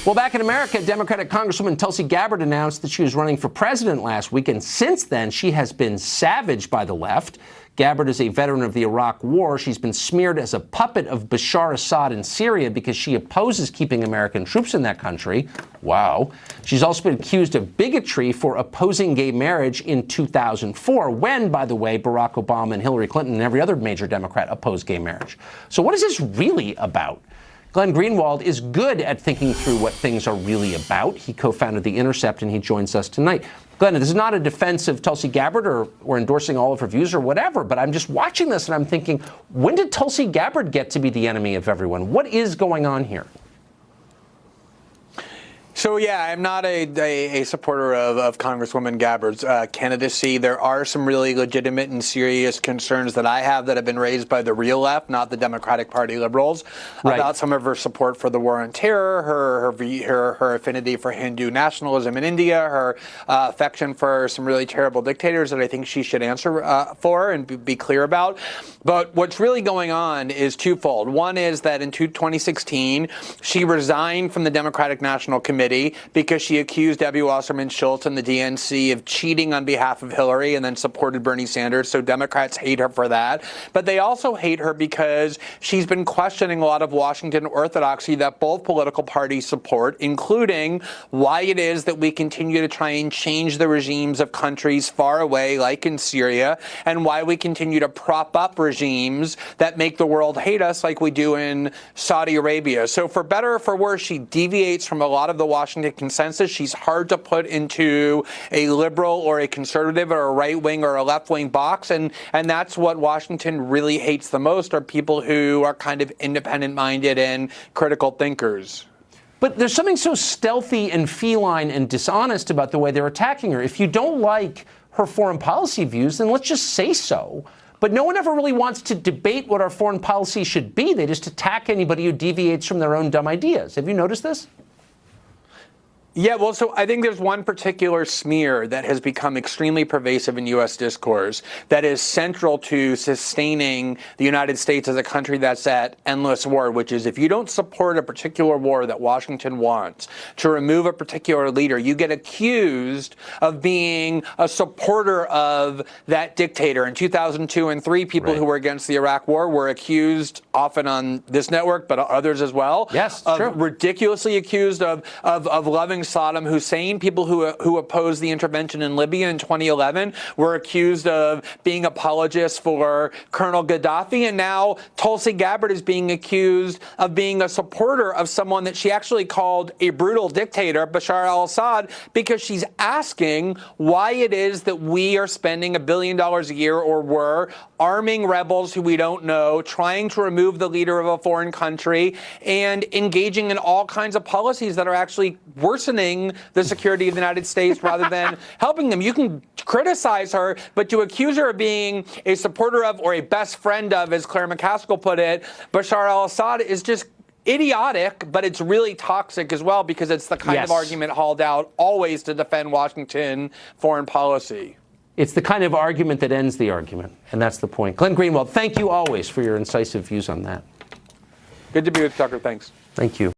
Well, back in America, Democratic Congresswoman Tulsi Gabbard announced that she was running for president last week, and since then, she has been savaged by the left. Gabbard is a veteran of the Iraq War. She's been smeared as a puppet of Bashar Assad in Syria because she opposes keeping American troops in that country. Wow. She's also been accused of bigotry for opposing gay marriage in 2004, when, by the way, Barack Obama and Hillary Clinton and every other major Democrat opposed gay marriage. So what is this really about? Glenn Greenwald is good at thinking through what things are really about. He co-founded The Intercept, and he joins us tonight. Glenn, this is not a defense of Tulsi Gabbard or endorsing all of her views or whatever, but I'm just watching this and I'm thinking, when did Tulsi Gabbard get to be the enemy of everyone? What is going on here? So, yeah, I'm not a supporter of Congresswoman Gabbard's candidacy. There are some really legitimate and serious concerns that I have that have been raised by the real left, not the Democratic Party liberals, about some of her support for the war on terror, her affinity for Hindu nationalism in India, her affection for some really terrible dictators that I think she should answer for and be clear about. But what's really going on is twofold. One is that in 2016, she resigned from the Democratic National Committee because she accused Debbie Wasserman Schultz and the DNC of cheating on behalf of Hillary and then supported Bernie Sanders. So Democrats hate her for that. But they also hate her because she's been questioning a lot of Washington orthodoxy that both political parties support, including why it is that we continue to try and change the regimes of countries far away, like in Syria, and why we continue to prop up regimes that make the world hate us, like we do in Saudi Arabia. So for better or for worse, she deviates from a lot of the Washington consensus. She's hard to put into a liberal or a conservative or a right-wing or a left-wing box, and that's what Washington really hates the most, are people who are kind of independent-minded and critical thinkers. But there's something so stealthy and feline and dishonest about the way they're attacking her. If you don't like her foreign policy views, then let's just say so. But no one ever really wants to debate what our foreign policy should be. They just attack anybody who deviates from their own dumb ideas. Have you noticed this? Yeah, well, so I think there's one particular smear that has become extremely pervasive in U.S. discourse that is central to sustaining the United States as a country that's at endless war, which is if you don't support a particular war that Washington wants to remove a particular leader, you get accused of being a supporter of that dictator. In 2002 and 3, people who were against the Iraq war were accused, often on this network, but others as well, of ridiculously accused of loving Saddam Hussein. People who opposed the intervention in Libya in 2011 were accused of being apologists for Colonel Gaddafi, and now Tulsi Gabbard is being accused of being a supporter of someone that she actually called a brutal dictator, Bashar al-Assad, because she's asking why it is that we are spending $1 billion a year, or were, arming rebels who we don't know, trying to remove the leader of a foreign country, and engaging in all kinds of policies that are actually worsening the security of the United States rather than helping them. You can criticize her, but to accuse her of being a supporter of, or a best friend of, as Claire McCaskill put it, Bashar al-Assad is just idiotic, but it's really toxic as well, because it's the kind of argument hauled out always to defend Washington foreign policy. It's the kind of argument that ends the argument, and that's the point. Glenn Greenwald, thank you always for your incisive views on that. Good to be with you, Tucker. Thanks. Thank you.